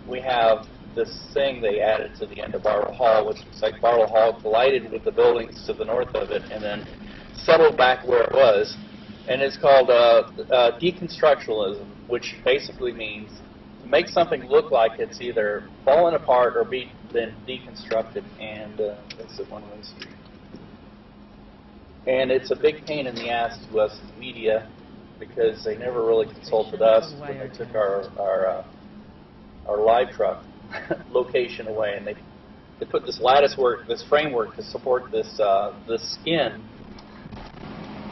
we have this thing they added to the end of Bartle Hall, which looks like Bartle Hall collided with the buildings to the north of it and then settled back where it was. And it's called deconstructionalism, which basically means to make something look like it's either fallen apart or been deconstructed. And that's a one-way street. And it's a big pain in the ass to us, the media, because they never really consulted us when they took our live truck location away, and they put this lattice work, this framework to support this skin,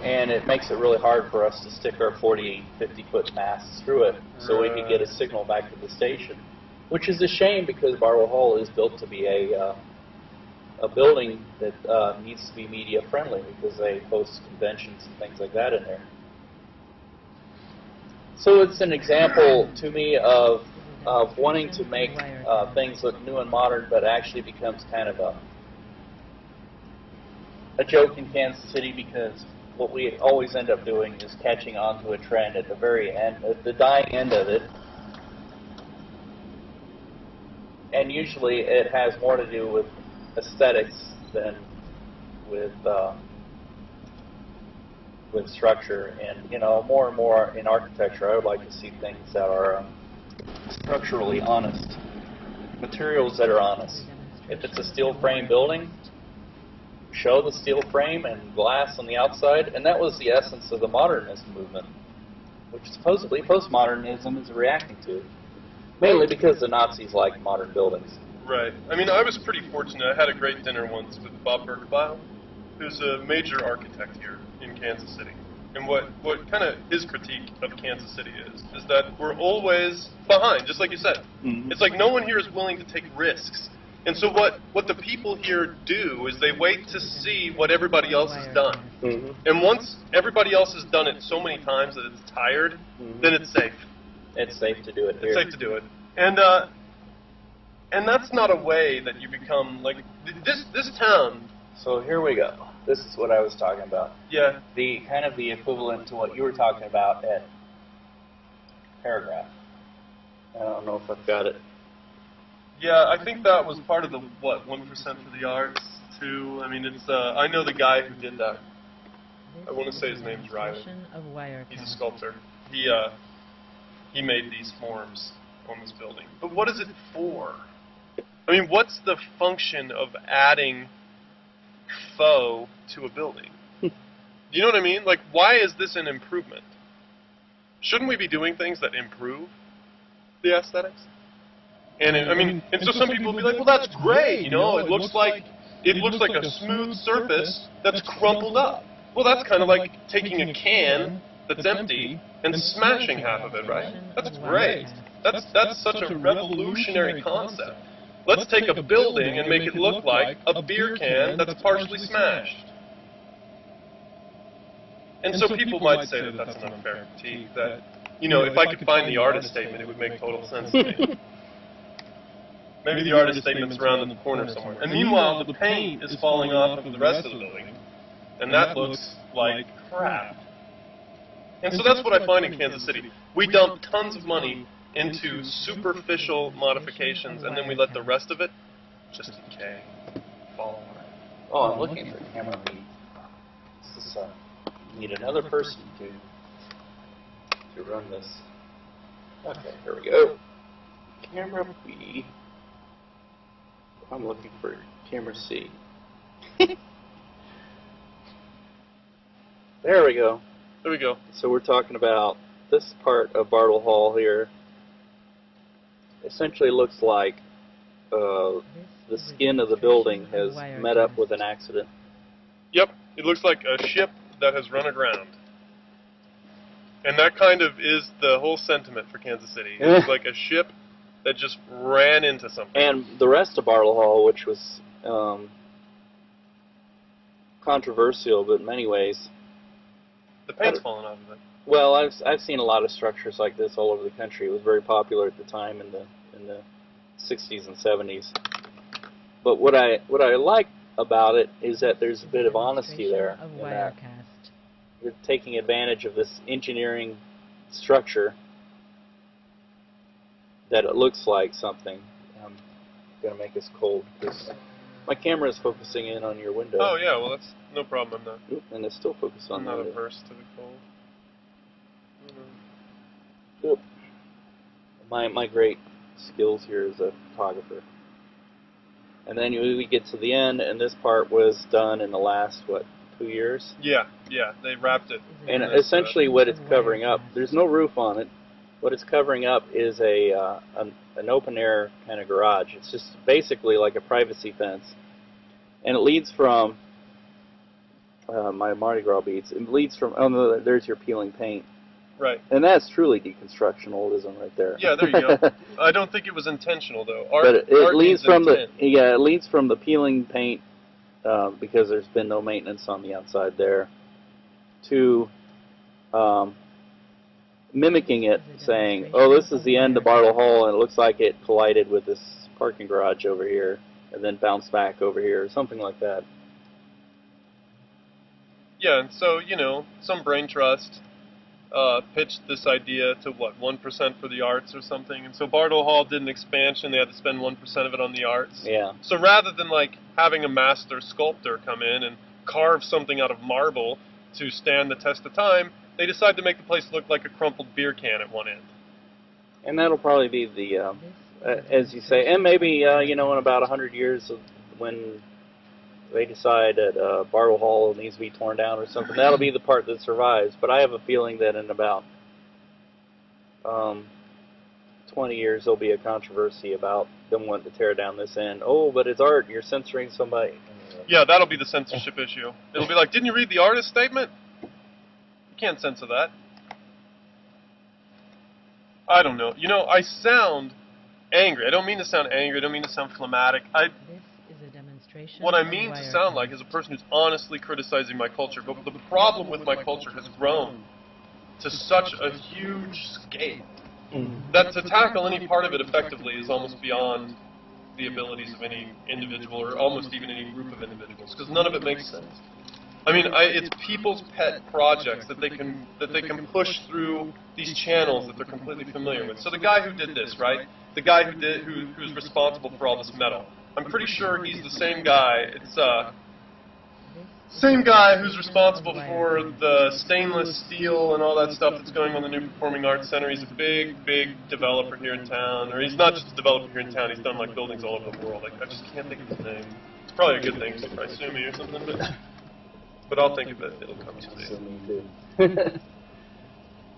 and it makes it really hard for us to stick our 40, 50-foot masts through it so we could get a signal back to the station, which is a shame because Bartle Hall is built to be a building that needs to be media friendly because they host conventions and things like that in there. So it's an example to me of wanting to make things look new and modern, but actually becomes kind of a joke in Kansas City because what we always end up doing is catching on to a trend at the very end, at the dying end of it. And usually it has more to do with aesthetics than with structure. And more and more in architecture, I would like to see things that are structurally honest, materials that are honest. If it's a steel frame building, show the steel frame and glass on the outside, and that was the essence of the modernist movement, which supposedly postmodernism is reacting to, mainly because the Nazis like modern buildings. Right. I mean, I was pretty fortunate. I had a great dinner once with Bob Bergebile, who's a major architect here in Kansas City. And what kind of his critique of Kansas City is that we're always behind, just like you said. Mm-hmm. It's like no one here is willing to take risks. And so what the people here do is they wait to see what everybody else has done. Mm-hmm. And once everybody else has done it so many times that it's tired, mm-hmm. then it's safe. It's safe to do it here. It's safe to do it. And that's not a way that you become, like, this town. So here we go. This is what I was talking about. Yeah. The kind of the equivalent to what you were talking about at Paragraph. I don't know if I've got it. Yeah, I think that was part of the, 1% for the arts, too. I mean, it's, I know the guy who did that. I want to say his name's Riley. He's a sculptor. He made these forms on this building. But what is it for? I mean, what's the function of adding faux to a building? You know what I mean? Like, why is this an improvement? Shouldn't we be doing things that improve the aesthetics? And so some people will be like, well, that's great, you know, it looks like a smooth surface that's crumpled up. Well, that's kind of like taking a can that's empty and smashing half of it, right? That's great. That's such a revolutionary concept. Let's take a building and make it look like a beer can that's partially smashed. And so people might say that that's an unfair critique, that, you know, if I could find the artist statement, it would make total sense to me. Maybe the artist statement's around in the corner somewhere. And meanwhile, the paint is falling off of the rest of the building, and that looks like crap. And so that's what I find in Kansas City. We dump tons of money into superficial modifications, and then we let the rest of it just decay, fall apart. Oh, I'm looking for camera B. Need another person to run this. Okay, here we go. Camera B. I'm looking for camera C. There we go. There we go. So we're talking about this part of Bartle Hall here. Essentially looks like the skin of the building has met up with an accident. Yep, it looks like a ship that has run aground. And that kind of is the whole sentiment for Kansas City. It's like a ship that just ran into something. And the rest of Bartle Hall, which was controversial, but in many ways... The paint's fallen off of it. Well, I've seen a lot of structures like this all over the country. It was very popular at the time in the 60s and 70s. But what I like about it is that there's a bit of honesty there. In that you're taking advantage of this engineering structure that it looks like something. I'm going to make us cold because my camera is focusing in on your window. Oh yeah, well that's no problem. I'm not. Oop, and it's still focused on I'm not the window. averse to the cold. Oop. My great skills here as a photographer. And then we get to the end, and this part was done in the last, what, 2 years? Yeah, they wrapped it. And essentially what it's covering up, there's no roof on it. What it's covering up is an open-air kind of garage. It's just basically like a privacy fence. And it leads from, my Mardi Gras beads, it leads from, oh no, there's your peeling paint. Right. And that's truly deconstructionalism right there. Yeah, there you go. I don't think it was intentional though. Art, but it leads from intent. it leads from the peeling paint because there's been no maintenance on the outside there to mimicking it, saying, "Oh, this is the end of Bartle Hall, and it looks like it collided with this parking garage over here, and then bounced back over here," or something like that. Yeah, and so some brain trust pitched this idea to, what, 1% for the arts or something. And so Bartle Hall did an expansion. They had to spend 1% of it on the arts. Yeah. So rather than, like, having a master sculptor come in and carve something out of marble to stand the test of time, they decided to make the place look like a crumpled beer can at one end. And that'll probably be the, as you say, and maybe, in about 100 years of when they decide that Bartle Hall needs to be torn down or something, that'll be the part that survives. But I have a feeling that in about 20 years there'll be a controversy about them wanting to tear down this end. Oh, but it's art, you're censoring somebody. Yeah, that'll be the censorship issue. It'll be like, didn't you read the artist statement? You can't censor that. I don't know. I sound angry. I don't mean to sound angry. I don't mean to sound phlegmatic. What I mean to sound like is a person who's honestly criticizing my culture. But the problem with my culture has grown to such a huge scale that to tackle any part of it effectively is almost beyond the abilities of any individual or almost even any group of individuals, because none of it makes sense. I mean, it's people's pet projects that they can push through these channels that they're completely familiar with. So the guy who did this, right? The guy who's responsible for all this metal. I'm pretty sure he's the same guy. It's same guy who's responsible for the stainless steel and all that stuff that's going on in the new Performing Arts Center. He's a big developer here in town. Or he's not just a developer here in town. He's done like buildings all over the world. I just can't think of his name. It's probably a good thing, so probably sue me or something. But I'll think of it. It'll come to me.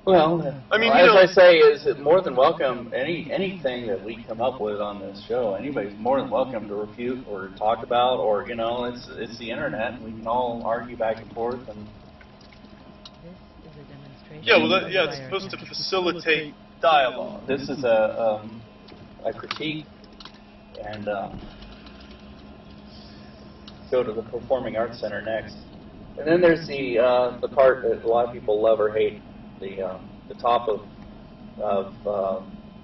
Well, I mean, as I say, is it more than welcome. Anything that we come up with on this show, anybody's more than welcome to refute or talk about, or it's the internet. And we can all argue back and forth. And yeah, well, it's supposed to facilitate dialogue. This is a critique, and go to the Performing Arts Center next. And then there's the part that a lot of people love or hate. The top of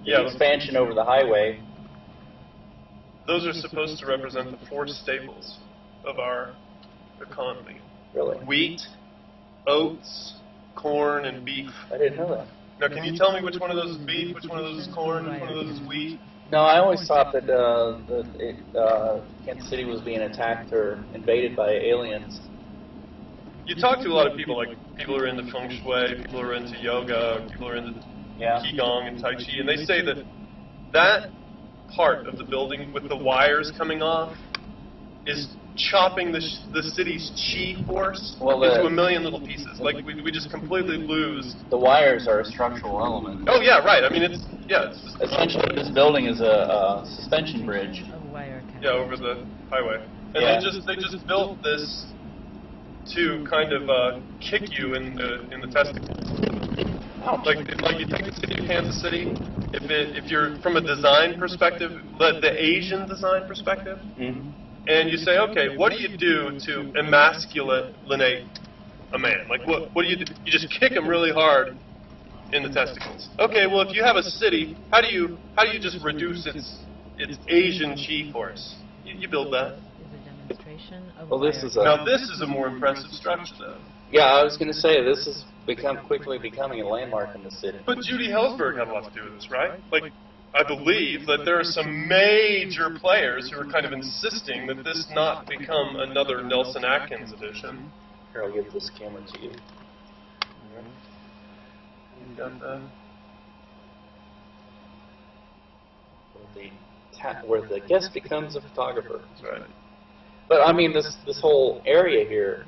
the expansion over the highway. Those are supposed to represent the four staples of our economy. Really? Wheat, oats, corn, and beef. I didn't know that. Now, can you tell me which one of those is beef, which one of those is corn, which one of those is wheat? No, I always thought that Kansas City was being attacked or invaded by aliens. You talk to a lot of people, like people who are into feng shui, people who are into yoga, people who are into qigong and tai chi, and they say that that part of the building with the wires coming off is chopping the city's chi force into a million little pieces. Like we just completely lose. The wires are a structural element. Oh yeah, right. I mean it's essentially this building is a suspension bridge. Yeah, over the highway, and they just built this to kind of kick you in the testicles. Like you take the city of Kansas City, if you're from a design perspective, the Asian design perspective, and you say, okay, what do you do to emasculate a man? Like what do you do? You just kick him really hard in the testicles. Okay, well if you have a city, how do you just reduce its Asian chi force? You build that. Well, this is a more impressive structure, though. Yeah, I was going to say, this has quickly becoming a landmark in the city. But Judy Hellsberg had a lot to do with this, right? Like, I believe that there are some major players who are kind of insisting that this not become another Nelson Atkins edition. Here, I'll give this camera to you. You've got the... Where the guest becomes a photographer. That's right. But I mean, this whole area here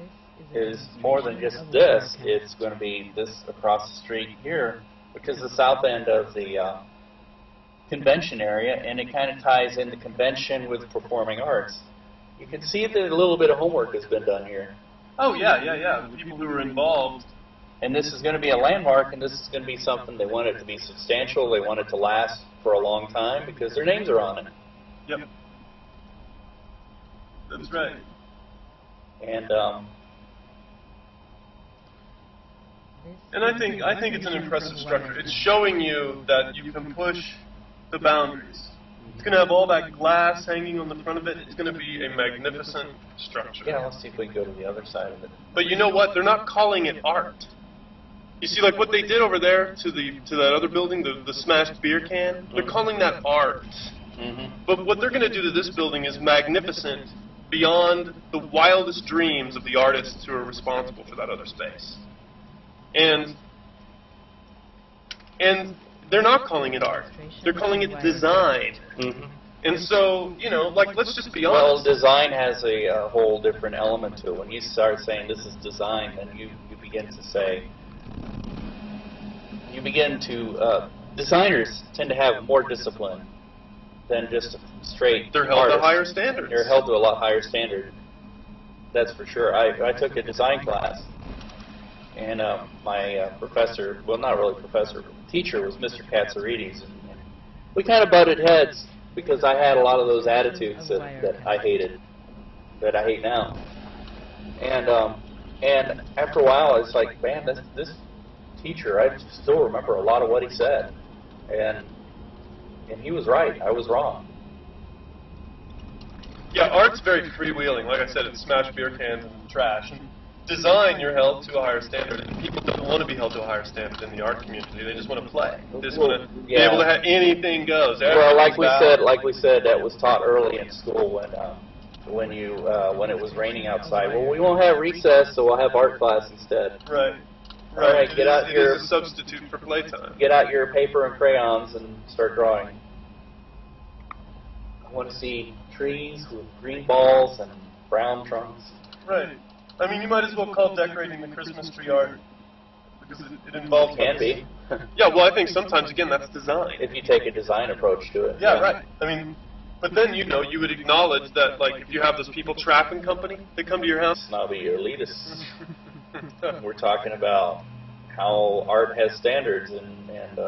is more than just this. It's going to be this across the street here, which is the south end of the convention area, and it kind of ties in the convention with performing arts. You can see that a little bit of homework has been done here. Oh, yeah. The people who were involved. And this is going to be a landmark, and this is going to be something they want it to be substantial. They want it to last for a long time because their names are on it. Yep. That's right. And I think it's an impressive structure. It's showing you that you can push the boundaries. It's going to have all that glass hanging on the front of it. It's going to be a magnificent structure. yeah, let's see if we can go to the other side of it. But you know what? They're not calling it art. You see, like what they did over there to that other building, the smashed beer can. They're calling that art. Mm-hmm. But what they're going to do to this building is magnificent beyond the wildest dreams of the artists who are responsible for that other space. And they're not calling it art. They're calling it design. Mm-hmm. And so, you know, like, let's just be Well, honest. design has a whole different element to it. When you start saying this is design, then you begin to say, designers tend to have more discipline than just a straight They're held to artist. higher standards. They're held to a lot higher standard. That's for sure. I took a design class, and my professor, well, not really professor, but teacher was Mr. Katsarides. And we kind of butted heads because I had a lot of those attitudes that I hated, that I hate now. And after a while, it's like, man, this teacher, I still remember a lot of what he said, and he was right. I was wrong. Yeah, art's very freewheeling. Like I said, it's smashed beer cans and trash. And design, you're held to a higher standard, and people don't want to be held to a higher standard in the art community. They just want to play. They just want to be able to have anything goes. Well, like we said, that was taught early in school when it was raining outside. Well, we won't have recess, so we'll have art class instead. Right. All right, get out your. It is a substitute for playtime. Get out your paper and crayons and start drawing. I want to see trees with green balls and brown trunks. Right. I mean, you might as well call decorating the Christmas tree art because it involves. Can be. Yeah, well, I think sometimes again that's design. If you take a design approach to it. Yeah, right. I mean, but then you would acknowledge that, like, if you have those people trapping company, they come to your house. Snobby or elitist. We're talking about how art has standards and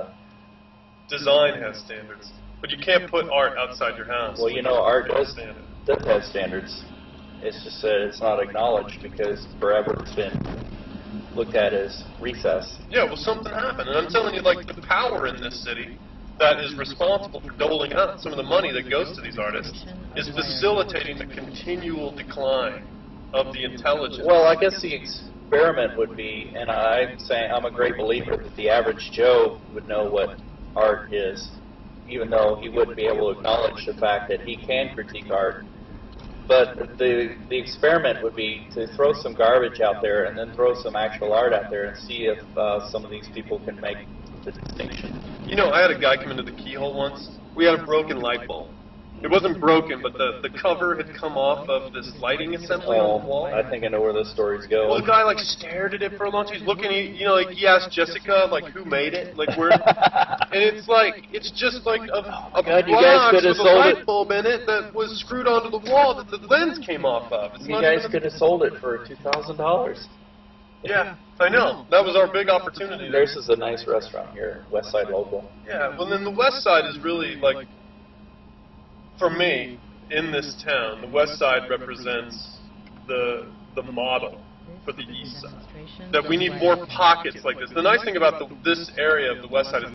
design has standards, but you can't put art outside your house. well, you know, art does have standards. It's just that it's not acknowledged because forever it's been looked at as recess. Yeah, well, something happened, and I'm telling you, like, the power in this city that is responsible for doling out some of the money that goes to these artists is facilitating the continual decline of the intelligence. Well, I guess the experiment would be, and I'm saying I'm a great believer that the average Joe would know what art is, even though he wouldn't be able to acknowledge the fact that he can critique art. But the experiment would be to throw some garbage out there and then throw some actual art out there and see if some of these people can make the distinction. You know, I had a guy come into the Keyhole once. We had a broken light bulb. It wasn't broken, but the cover had come off of this lighting assembly on the wall. I think I know where this story's going. Well, the guy, like, stared at it for a long time. He's looking, like, he asked Jessica, like, who made it? Like, where? And it's like, it's just like a God, you guys box could have with a sold light it. bulb in it that was screwed onto the wall that the lens came off of. It's You not guys even could have sold it for $2,000. Yeah, I know. That was our big opportunity. Theirs is a nice restaurant here, West Side Local. Yeah, well, then the West Side is really, like, for me, in this town, the West Side represents the model for the East Side. That we need more pockets like this. The nice thing about this area of the West Side is